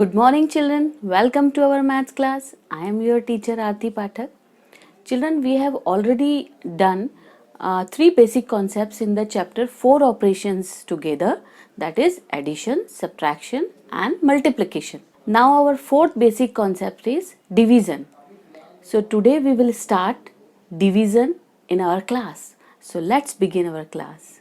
Good morning, children. Welcome to our maths class. I am your teacher Aarti Pathak. Children, we have already done three basic concepts in the chapter 4 operations together, that is addition, subtraction and multiplication. Now our fourth basic concept is division. So today we will start division in our class. So let's begin our class.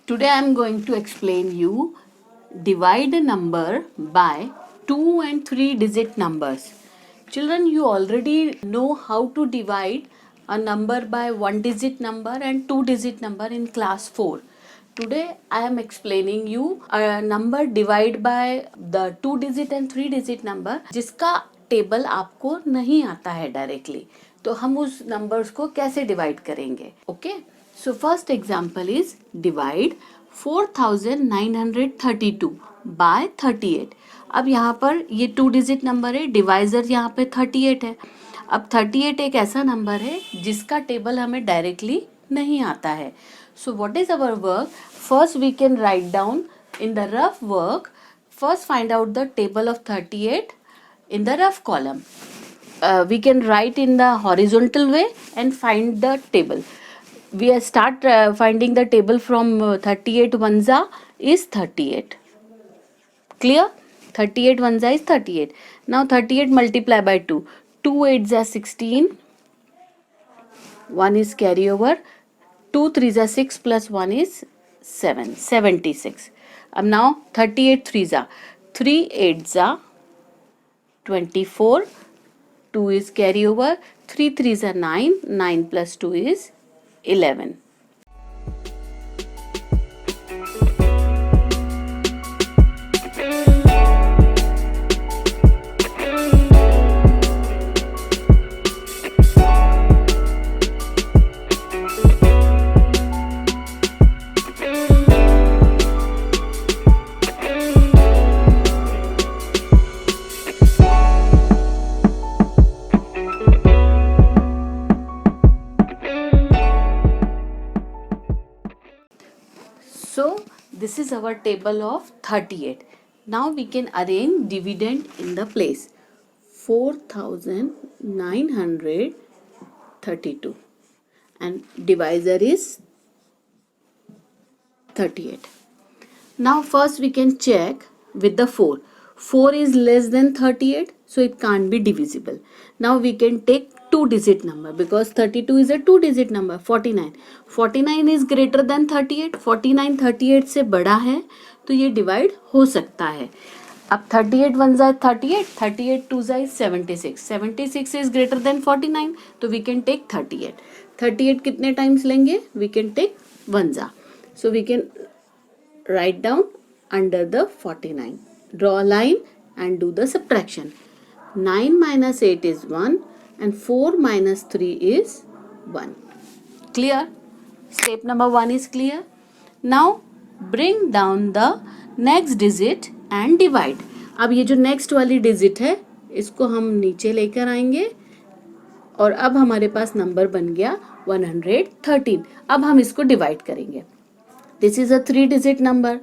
Today I am going to explain you divide a number by 2 and 3 digit numbers. Children, you already know how to divide a number by 1 digit number and 2 digit number in class 4. Today I am explaining you a number divide by the 2 digit and 3 digit number जिसका table आपको नहीं आता है directly, तो हम उस numbers को कैसे डिवाइड करेंगे. Okay, so first example is divide 4932 by 38. अब यहाँ पर ये 2 डिजिट नंबर है, डिवाइजर यहाँ पे 38 है. अब 38 एक ऐसा नंबर है जिसका टेबल हमें डायरेक्टली नहीं आता है. So what is our work? First we can write down in the rough work. First find out the table of 38 in the rough column. We can write in the horizontal way and find the table. We start finding the table from 38 ones is 38. Clear? 38 ones is 38. Now 38 multiply by 2. 2 8s are 16. 1 is carry over. 2 3s are 6 plus 1 is 7. 76. Now 38 3s are 3 8s are 24, 2 is carry over, 3 3s are 9, 9 plus 2 is 11. So this is our table of 38. Now we can arrange dividend in the place. 4932 and divisor is 38. Now first we can check with the 4. 4 is less than 38, so it can't be divisible. Now we can take 2 digit number because 32 is a 2 digit number. 49. 49 is greater than 38. 49 38 से बड़ा है तो ये divide हो सकता है. अब 38 1 is 38, 38 2 is 76. 76 is greater than 49, तो we can take 38. 38 कितने टाइम्स लेंगे? We can take 1 जा. So we can write down under the 49. Draw a line and do the subtraction. 9 minus 8 is 1 and 4 minus 3 is 1. Clear? Step number 1 is clear. Now bring down the next digit and divide. अब ये जो next वाली digit है इसको हम नीचे लेकर आएंगे और अब हमारे पास नंबर बन गया 113. अब हम इसको डिवाइड करेंगे. This is a 3 digit number.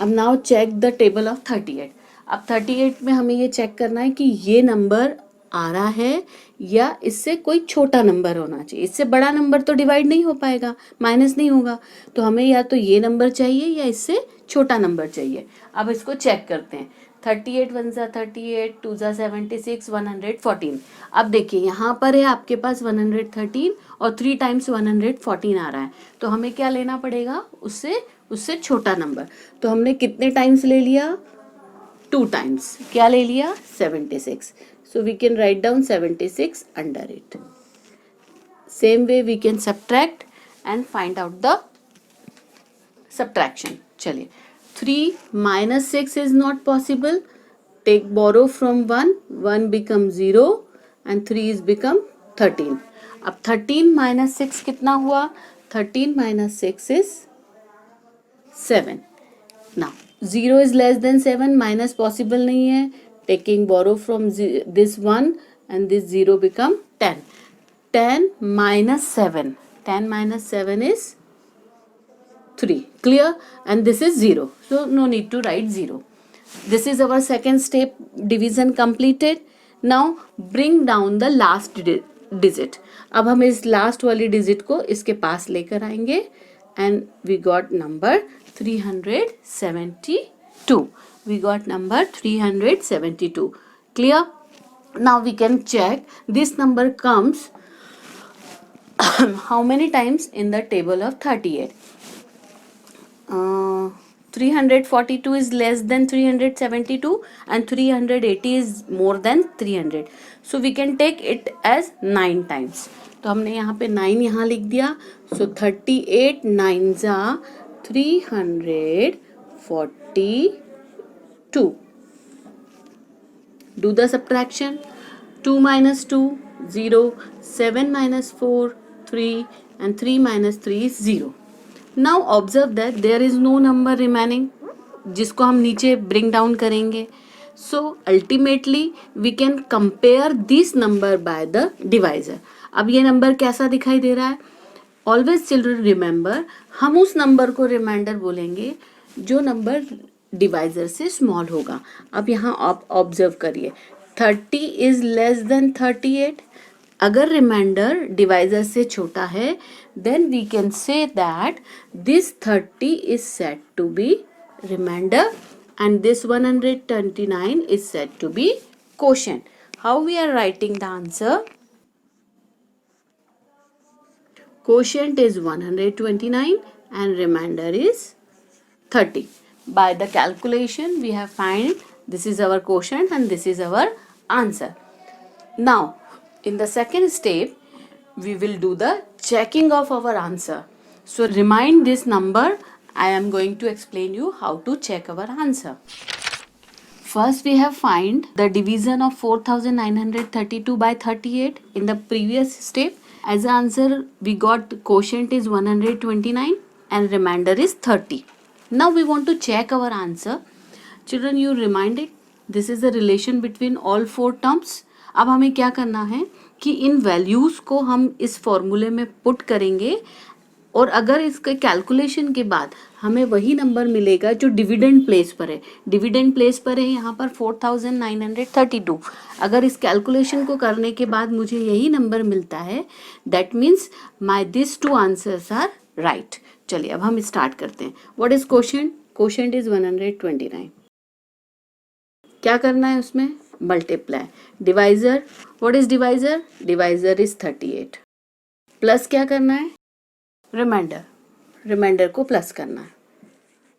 अब now check the table of 38. अब 38 में हमें ये चेक करना है कि ये नंबर आ रहा है या इससे कोई छोटा नंबर होना चाहिए. इससे बड़ा नंबर तो डिवाइड नहीं हो पाएगा, माइनस नहीं होगा, तो हमें या तो ये नंबर चाहिए या इससे छोटा नंबर चाहिए. अब इसको चेक करते हैं. 38 1 जा 38, 2 जा 76, 114. अब देखिए यहाँ पर है आपके पास 113 और 3 टाइम्स 114 आ रहा है, तो हमें क्या लेना पड़ेगा? उससे छोटा नंबर. तो हमने कितने टाइम्स ले लिया? 2 टाइम्स. क्या ले लिया? 76. So we can write down 76 under it. Same way we can subtract and find out the subtraction. चलिए, 3 minus 6 is not possible. Take borrow from 1. 1 becomes 0 and 3 is become 13. अब 13 minus 6 कितना हुआ? 13 minus 6 is 7. Now 0 is less than 7. Minus possible नहीं है. Taking borrow from this 1 and this 0 become 10. 10 minus 7. 10 minus 7 is 3. Clear? And this is 0. So no need to write 0. This is our second step, division completed. Now bring down the last digit. अब हम इस last वाली digit को इसके पास लेकर आएंगे and we got number 372. We got number 372. Clear? Now we can check this number comes how many times in the table of 38. 342 is less than 372 and 380 is more than 300. So we can take it as 9 times. तो हमने यहाँ पे 9 यहाँ लिख दिया. So 38 9s are 342. Do the subtraction. 2 minus 2 0, 7 minus 4 3 and 3 minus 3 is 0. Now observe that there is no number remaining जिसको हम नीचे bring down करेंगे. So ultimately we can compare this number by the divisor. अब ये number कैसा दिखाई दे रहा है? Always children remember, हम उस नंबर को रिमाइंडर बोलेंगे जो नंबर डिवाइजर से स्मॉल होगा. अब यहाँ आप ऑब्जर्व करिए 30 इज लेस देन 38. अगर रिमाइंडर डिवाइजर से छोटा है then we can say that this 30 is said to be remainder and this 129 is said to be quotient. How we are writing the answer? Quotient is 129 and remainder is 30. By the calculation we have find this is our quotient and this is our answer. Now in the second step we will do the checking of our answer. So remind this number. I am going to explain you how to check our answer. First we have find the division of 4932 by 38 in the previous step. As answer we got quotient is 129 and remainder is 30. Now we want to check our answer. Children, you reminded this is the relation between all four terms. अब हमें क्या करना है कि इन values को हम इस फॉर्मूले में पुट करेंगे और अगर इसके कैलकुलेशन के बाद हमें वही नंबर मिलेगा जो डिविडेंड प्लेस पर है. डिविडेंड प्लेस पर है यहाँ पर 4932. अगर इस कैलकुलेशन को करने के बाद मुझे यही नंबर मिलता है that means my this two answers are right. चलिए अब हम स्टार्ट करते हैं. What is quotient? Quotient is 129. क्या करना है उसमें? Multiply. Divisor, what is divisor? Divisor is 38. Plus क्या करना है? रिमाइंडर. रिमाइंडर को प्लस करना है.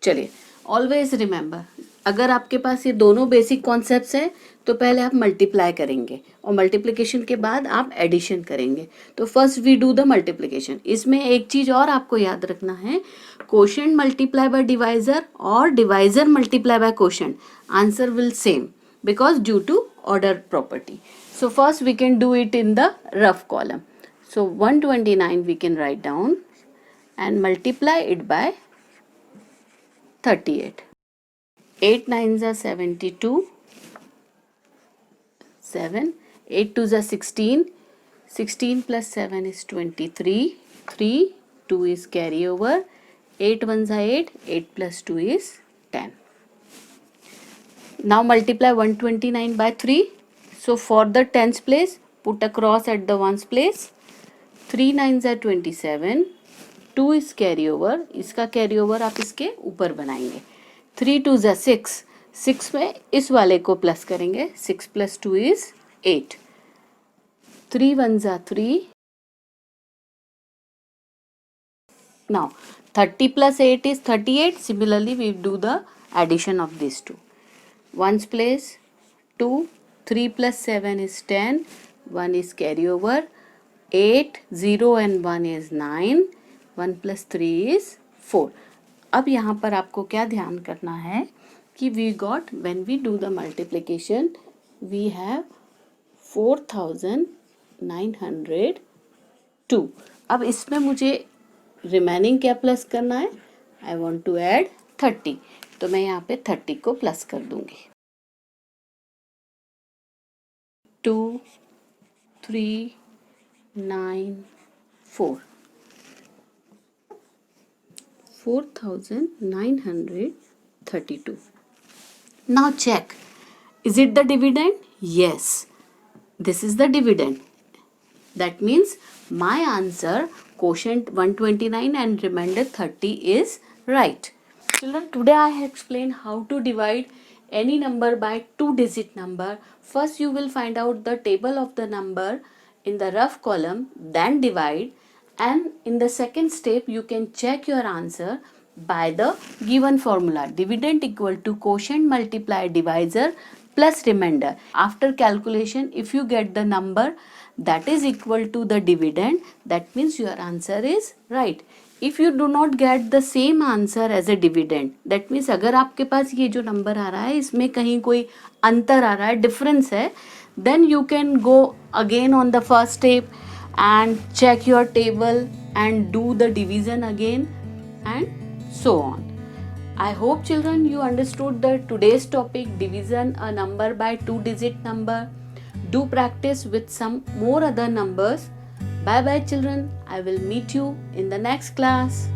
चलिए ऑलवेज रिमेंबर, अगर आपके पास ये दोनों बेसिक कॉन्सेप्ट्स हैं तो पहले आप मल्टीप्लाई करेंगे और मल्टीप्लिकेशन के बाद आप एडिशन करेंगे. तो first we do the multiplication. इसमें एक चीज और आपको याद रखना है, क्वोशिएंट मल्टीप्लाई बाय डिवाइजर और divisor multiply by quotient, answer will same because due to order property. So first we can do it in the rough column. So 129 we can write down and multiply it by 38. 8 9s are 72. 7. 8 2s are 16. 16 plus 7 is 23. 3. 2 is carry over. 8 1s are 8. 8 plus 2 is 10. Now multiply 129 by 3. So for the tens place, put a cross at the ones place. 3 9s are 27. 2 is carry over. इसका carry over आप इसके ऊपर बनाएंगे. 3 2s are 6. 6 में इस वाले को plus करेंगे. 6 plus 2 is 8. 3 1s are 3. Now 30 plus 8 is 38. Similarly we do the addition of these two. Ones place 2, 3 plus 7 is 10, 1 is carry over, 8, 0 and 1 is 9, 1 plus 3 is 4. अब यहाँ पर आपको क्या ध्यान करना है कि we got when we do the multiplication we have 4902. अब इसमें मुझे रिमेनिंग क्या प्लस करना है? I want to add 30. तो मैं यहाँ पे 30 को प्लस कर दूंगी. 2 3 9 4 4932. Now check. Is it the dividend? Yes. This is the dividend. That means my answer, quotient 129 and remainder 30, is right. Children, today I have explained how to divide any number by two-digit number. First you will find out the table of the number in the rough column, then divide, and in the second step you can check your answer by the given formula. Dividend equal to quotient multiply divisor plus remainder. After calculation, if you get the number that is equal to the dividend, that means your answer is right. If you do not get the same answer as a dividend, that means अगर आपके पास ये जो number आ रहा है इसमें कहीं कोई अंतर आ रहा है, डिफरेंस है, then you can go again on the first step and check your table and do the division again and so on. I hope children you understood the today's topic, division a number by two-digit number. Do practice with some more other numbers. Bye bye children. I will meet you in the next class.